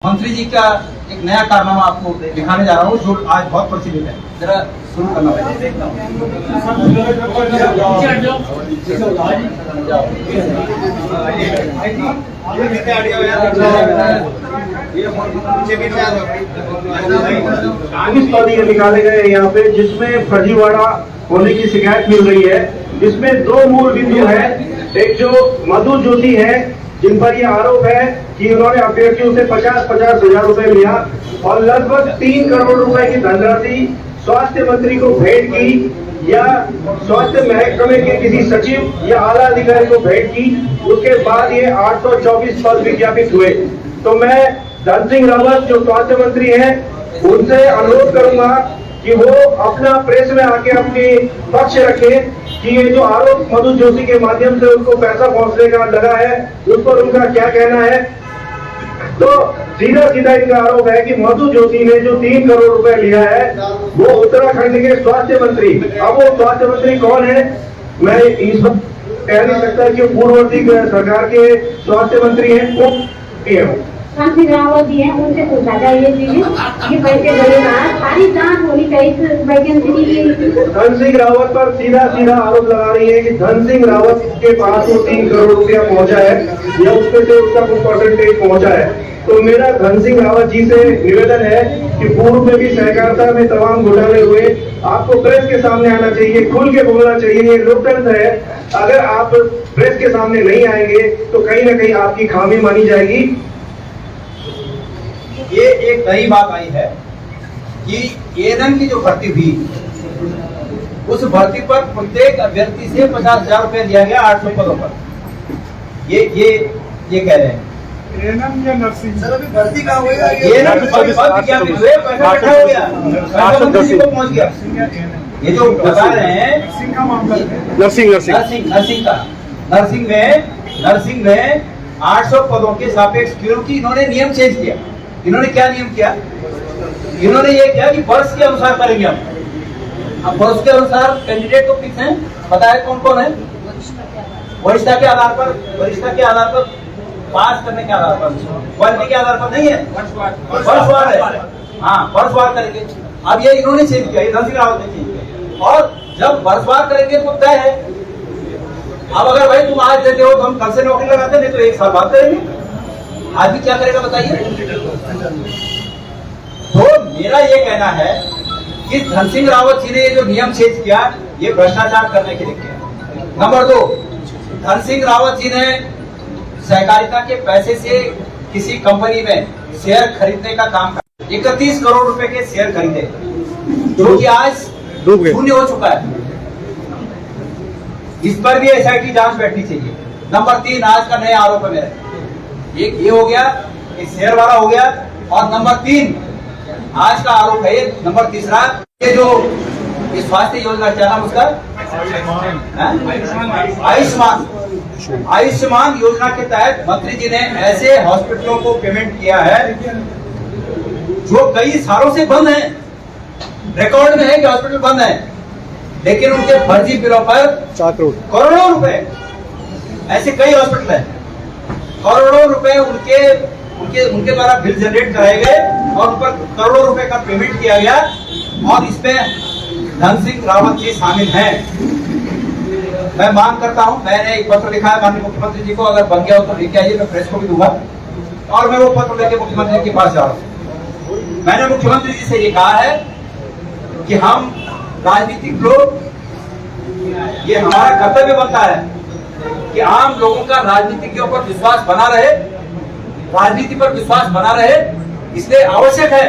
मंत्री जी का एक नया कारनामा आपको दिखाने जा रहा हूँ जो आज बहुत प्रचलित है। जरा शुरू करना पड़ेगा। निकाले गए यहाँ पे जिसमें फर्जीवाड़ा होने की शिकायत मिल रही है। इसमें दो मूल बिंदु है। एक जो मधु ज्योति है जिन पर ये आरोप है कि उन्होंने अभ्यर्थियों से 50-50 हजार रुपए लिया और लगभग 3 करोड़ रुपए की धनराशि स्वास्थ्य मंत्री को भेंट की या स्वास्थ्य महकमे के किसी सचिव या आला अधिकारी को भेंट की। उसके बाद ये 824 पद विज्ञापित हुए। तो मैं धन सिंह रावत जो स्वास्थ्य मंत्री हैं उनसे अनुरोध करूंगा कि वो अपना प्रेस में आके अपनी पक्ष रखें कि ये जो आरोप मधु ज्योति के माध्यम से उनको पैसा पहुंचने का लगा है उस पर उनका क्या कहना है। तो सीधा सीधा इनका आरोप है कि मधु ज्योति ने जो 3 करोड़ रुपए लिया है वो उत्तराखंड के स्वास्थ्य मंत्री, अब वो स्वास्थ्य मंत्री कौन है मैं इस वक्त कह नहीं सकता कि पूर्ववर्ती सरकार के स्वास्थ्य मंत्री हैं वो धन सिंह रावत जी हैं, उनसे पूछा जाए ये पैसे लगेगा, सारी जांच होनी चाहिए वैकेंसी की। धन सिंह रावत पर सीधा सीधा आरोप लगा रही है कि धन सिंह रावत के पास वो 3 करोड़ रुपया पहुंचा है या उसमें से उसका कुछ परसेंटेज पहुंचा है। तो मेरा धन सिंह रावत जी से निवेदन है कि पूर्व में भी सहकारिता में तमाम घोटाले हुए, आपको प्रेस के सामने आना चाहिए, खुल के बोलना चाहिए। ये लोकतंत्र है, अगर आप प्रेस के सामने नहीं आएंगे तो कहीं ना कहीं आपकी खामी मानी जाएगी। ये एक नई बात आई है कि एएनएम की जो भर्ती हुई उस भर्ती पर प्रत्येक अभ्यर्थी से 50,000 रुपए दिया गया 800 पदों पर। ये कह रहे हैं एएनएम या नर्सिंग सर अभी भर्ती कहाँ हुई है? एएनएम पहुंच गया, पहुंच गया। ये जो बता रहे हैं नर्सिंग का मामला है। नर्सिंग में 800 पदों के सापेक्ष, क्योंकि इन्होंने नियम चेंज किया। इन्होंने क्या नियम किया? इन्होंने ये किया कि वर्ष के अनुसार करेंगे हम। अब वर्ष के अनुसार कैंडिडेट तो फिक्स हैं, पता है कौन कौन है? वरिष्ठता के आधार पर पास करने के आधार पर, क्वालिटी के आधार पर नहीं है, वर्षवार है। हाँ, वर्षवार करेंगे। अब ये इन्होंने चेंज किया, ये धन सिंह रावत ने चेंज किया। और जब वर्षवार करेंगे तो तय है। अब अगर भाई तुम आज देते हो तो हम कल से नौकरी लगाते, नहीं तो 1 साल बाद करेंगे। आदमी क्या करेगा बताइए? तो मेरा ये कहना है कि धन सिंह रावत जी ने ये जो नियम चेंज किया ये भ्रष्टाचार करने के लिए किया। नंबर 2, धन सिंह रावत जी ने सहकारिता के पैसे से किसी कंपनी में शेयर खरीदने का काम किया। 31 करोड़ रुपए के शेयर खरीदे जो कि आज शून्य हो चुका है। इस पर भी एसआईटी जांच बैठनी चाहिए। नंबर 3, आज का नया आरोप है मेरा, एक ये हो गया, एक शेयर वाला हो गया। और नंबर 3 आज का आरोप है, नंबर तीसरा, ये जो स्वास्थ्य योजना क्या नाम उसका? आयुष्मान योजना के तहत मंत्री जी ने ऐसे हॉस्पिटलों को पेमेंट किया है जो कई सालों से बंद है। रिकॉर्ड में है कि हॉस्पिटल बंद है, लेकिन उनके फर्जी बिलों पर 4 करोड़ करोड़ों रुपए, ऐसे कई हॉस्पिटल है, करोड़ों रुपए उनके द्वारा बिल जनरेट कराए गए और उन पर करोड़ों रुपए का पेमेंट किया गया। और इसमें धन सिंह रावत जी शामिल हैं। मैं मांग करता हूं, मैंने एक पत्र लिखा है माननीय मुख्यमंत्री जी को, अगर बन गया हो तो लेके आइए, मैं प्रेस को भी दूंगा। और मैं वो पत्र लेके मुख्यमंत्री जी के पास जा रहा हूँ। मैंने मुख्यमंत्री जी से ये कहा है कि हम राजनीतिक लोग, ये हमारा कर्तव्य बनता है कि आम लोगों का राजनीति के ऊपर विश्वास बना रहे, राजनीति पर विश्वास बना रहे। इसलिए आवश्यक है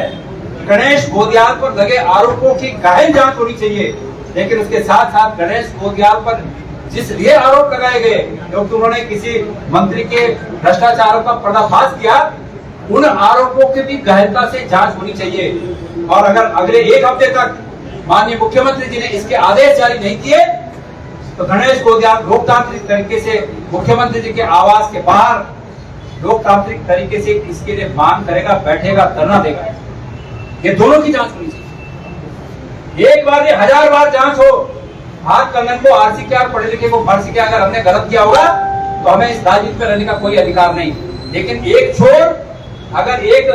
गणेश गोदियाल पर लगे आरोपों की गहन जांच होनी चाहिए। लेकिन उसके साथ साथ गणेश गोदियाल पर जिस लिए आरोप लगाए गए, क्योंकि उन्होंने किसी मंत्री के भ्रष्टाचारों का पर्दाफाश किया, उन आरोपों की भी गहनता से जांच होनी चाहिए। और अगर अगले 1 हफ्ते तक माननीय मुख्यमंत्री जी ने इसके आदेश जारी नहीं किए तो गणेश गोदियाल लोकतांत्रिक तरीके से मुख्यमंत्री जी के आवास के बाहर लोकतांत्रिक तरीके से इसके लिए मांग करेगा, बैठेगा, धरना देगा। ये दोनों की जांच होनी चाहिए। एक बार नहीं, 1000 बार जांच हो। हाथ कंगन को आरसी के और पढ़े लिखे को फांसी के, अगर हमने गलत किया होगा तो हमें इस राजनीति में रहने का कोई अधिकार नहीं। लेकिन एक छोर अगर एक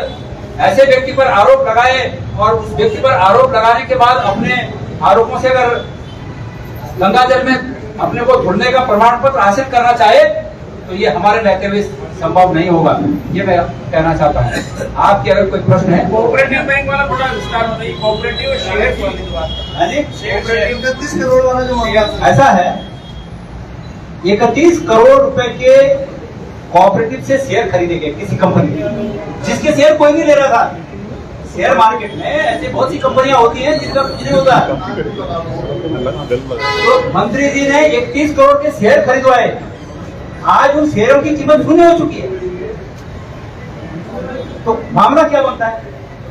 ऐसे व्यक्ति पर आरोप लगाए और उस व्यक्ति पर आरोप लगाने के बाद अपने आरोपों से अगर गंगाजल में अपने को धुलने का प्रमाण पत्र हासिल करना चाहे तो ये हमारे रहते हुए संभव नहीं होगा। ये मैं कहना चाहता हूँ। आपके अगर कोई प्रश्न है। कोऑपरेटिव बैंक वाला थोड़ा विस्तार बताइए। कोऑपरेटिव शेयर वाली बात, 31 करोड़ वाला जो ऐसा है, 31 करोड़ रुपए के कोऑपरेटिव से शेयर खरीदे गए किसी कंपनी के, जिसके शेयर कोई नहीं ले रहा था। शेयर मार्केट में ऐसी बहुत सी कंपनियां होती हैं जिनका कुछ नहीं होता। तो मंत्री जी ने 31 करोड़ के शेयर खरीदवाए। आज उन शेयरों की कीमत शून्य हो चुकी है। तो मामला क्या बनता है,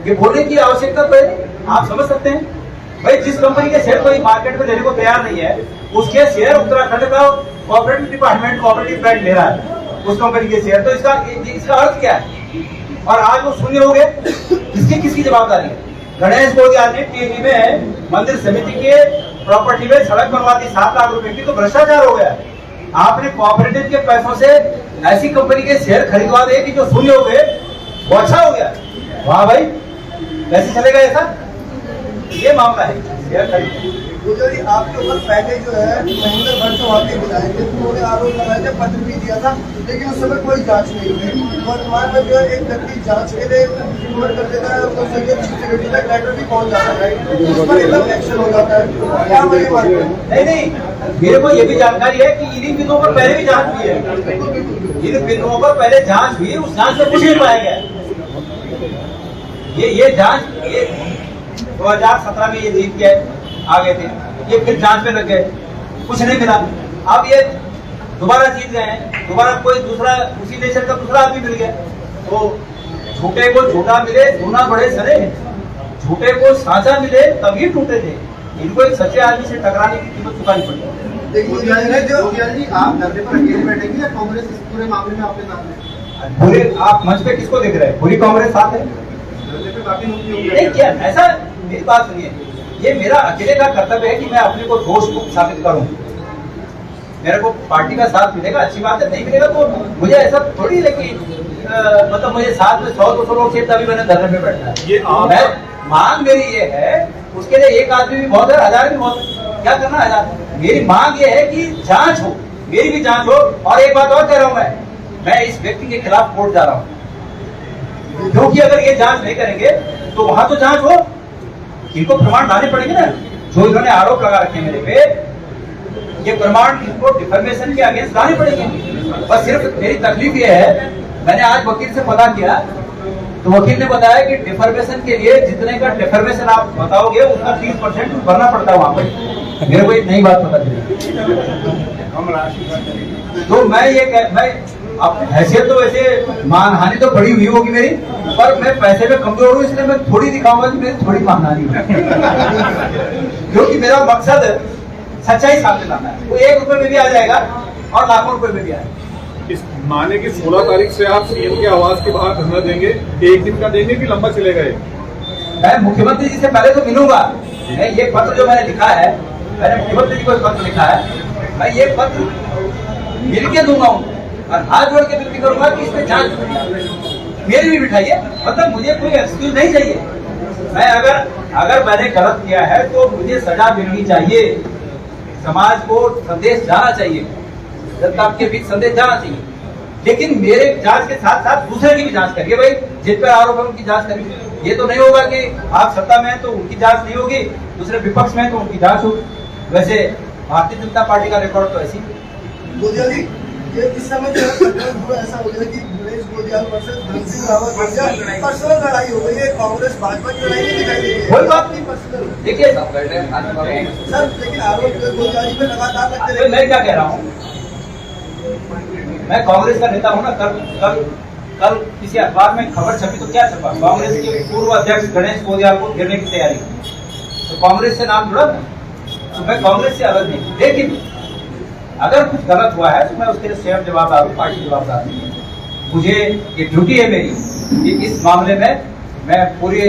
ये बोलने की आवश्यकता तो है। आप समझ सकते हैं भाई, जिस कंपनी के शेयर कोई मार्केट में लेने को तैयार नहीं है, उसके शेयर उत्तराखंड का कोऑपरेटिव डिपार्टमेंट, कोऑपरेटिव बैंक ले रहा है उस कंपनी के शेयर। तो इसका अर्थ क्या है? और आज वो शून्य हो गए। किसकी जवाबदारी है? गणेश गोदियाल ने टीवी में मंदिर समिति के प्रॉपर्टी में सड़क बनवा दी 7 लाख रुपए की, तो भ्रष्टाचार हो गया। आपने कोऑपरेटिव के पैसों से ऐसी कंपनी के शेयर खरीदवा दे कि जो शून्य हो गए, वो अच्छा हो गया। वाह भाई, कैसे चलेगा ऐसा? ये मामला है शेयर खरीद। जी, आपके ऊपर पहले जो है महेंद्र भट्ट चौहान के बुलाए थे, उन्होंने आरोप लगाया था, पत्र भी दिया था, लेकिन उस समय कोई जांच नहीं हुई। वर्तमान में जो है एक व्यक्ति जांच के लिए कर देता है, तो चीफ सेक्रेटरी तक लेटर भी पहुंच जाता है, उस पर एकदम एक्शन हो जाता है। क्या वही बात है? नहीं, मेरे को ये भी जानकारी है कि इन्हीं बिंदुओं पर पहले भी जांच हुई है। इन बिंदुओं पर पहले जांच हुई, उस जांच में कुछ नहीं पाया गया। ये जांच 2017 में ये जीत के आ गए थे, ये फिर जांच में लग गए, कुछ नहीं मिला। अब ये दोबारा जीत गए हैं, दोबारा कोई दूसरा उसी नेचर का दूसरा आदमी मिल गया। तो झूठे को झूठा मिले धूना बढ़े सरे, झूठे को साझा मिले तभी टूटे थे। इनको एक सच्चे आदमी से टकराने की कीमत चुकानी पड़ती देखिए, आप धरने पर अकेले बैठेंगे या कांग्रेस इस पूरे मामले में आपके साथ है? पूरे आप मंच पे किसको देख रहे हैं? पूरी कांग्रेस साथ है। नहीं क्या ऐसा, मेरी बात सुनिए, ये मेरा अकेले का कर्तव्य है कि मैं अपने को दोष को साबित करूं। मेरे को पार्टी का साथ मिलेगा, अच्छी बात है, नहीं मिलेगा तो मुझे ऐसा थोड़ी है कि मतलब मुझे साथ में 100-200 लोग से तभी मैंने धरने में बैठना है। ये मांग मेरी ये है, उसके लिए एक आदमी भी बहुत है, 1000 भी बहुत है। क्या करना है? मेरी मांग ये है कि जांच हो, मेरी भी जांच हो। और एक बात और कह रहा हूं, मैं इस व्यक्ति के खिलाफ कोर्ट जा रहा हूं, क्योंकि अगर ये जांच नहीं करेंगे तो वहां तो जांच हो, इनको प्रमाण लाने पड़ेंगे ना। जो इन्होंने आरोप लगा रखे मेरे पे, ये प्रमाण इनको डिफर्मेशन के अगेंस्ट लाने पड़ेंगे। बस सिर्फ मेरी तकलीफ ये है, मैंने आज वकील से पता किया तो वकील ने बताया कि डिफर्मेशन के लिए जितने का डिफर्मेशन आप बताओगे उसका 30% भरना पड़ता है वहां पर। मेरे को एक नई बात पता चली। तो मैं अब हैसियत तो वैसे मानहानि तो बड़ी हुई होगी मेरी, पर मैं पैसे में कमजोर हूँ, इसलिए मैं थोड़ी दिखाऊंगा कि मेरी थोड़ी मानहानि है। क्योंकि मेरा मकसद सच्चाई सामने लाना है। वो 1 रुपए में भी आ जाएगा और लाखों रुपए में भी आएगा। इस माने की 16 तारीख से आप सीएम के आवास के बाहर धरना देंगे, 1 दिन का देंगे कि लंबा चलेगा? मैं मुख्यमंत्री जी से पहले तो मिलूंगा। मैं ये पत्र जो मैंने लिखा है, मैंने मुख्यमंत्री जी को पत्र लिखा है, मैं ये पत्र मिल के दूंगा और हाथ जोड़ के विनती करूंगा कि इसमें जांच मेरी भी बिठाइए। मतलब मुझे कोई एक्सक्यूज नहीं चाहिए। मैं अगर मैंने गलत किया है तो मुझे सजा मिलनी चाहिए। समाज को संदेश जाना चाहिए, जनता के बीच संदेश जाना चाहिए। लेकिन मेरे जांच के साथ साथ दूसरे की भी जांच करिए भाई, जिन पर आरोप है उनकी जांच करिए। ये तो नहीं होगा कि आप सत्ता में है तो उनकी जांच नहीं होगी, दूसरे विपक्ष में है तो उनकी जांच होगी। वैसे भारतीय जनता पार्टी का रिकॉर्ड तो ऐसी। गोदिया जी, ये इस समय जो है ऐसा हो गया कि गणेश गोदियाल वर्सेस धन सिंह रावत पर्सनल लड़ाई हो गई है। कांग्रेस भाजपा की लड़ाई नहीं दिखाई दे रही है। कोई बात नहीं, पर्सनल देखिए सर, लेकिन आरोप गोदियाल पे लगातार लगते रहे। मैं क्या कह रहा हूँ, मैं कांग्रेस का नेता हूँ ना। कल किसी अखबार में खबर छपी तो क्या छपा? कांग्रेस के पूर्व अध्यक्ष गणेश गोदियाल को घेरने की तैयारी। तो कांग्रेस से नाम जुड़ा, तो मैं कांग्रेस से अलग नहीं। लेकिन अगर कुछ गलत हुआ है तो मैं उसके लिए स्वयं जवाबदार हूँ, पार्टी जवाबदार नहीं है। मुझे ये ड्यूटी है मेरी कि इस मामले में मैं पूरी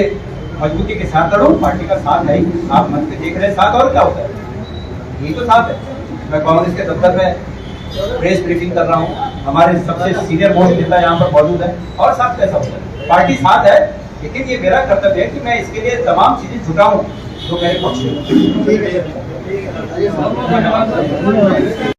मजबूती के साथ लड़ूं। पार्टी का साथ है, आप मंच पे देख रहे हैं, साथ और क्या होता है, यही तो साथ है। मैं कांग्रेस के दफ्तर में प्रेस ब्रीफिंग कर रहा हूँ, हमारे सबसे सीनियर मोस्ट नेता यहाँ पर मौजूद है, और साथ कैसा होता है। पार्टी साथ है, लेकिन ये मेरा कर्तव्य है कि मैं इसके लिए तमाम चीजें जुटाऊं जो मेरे पक्ष में। ठीक है।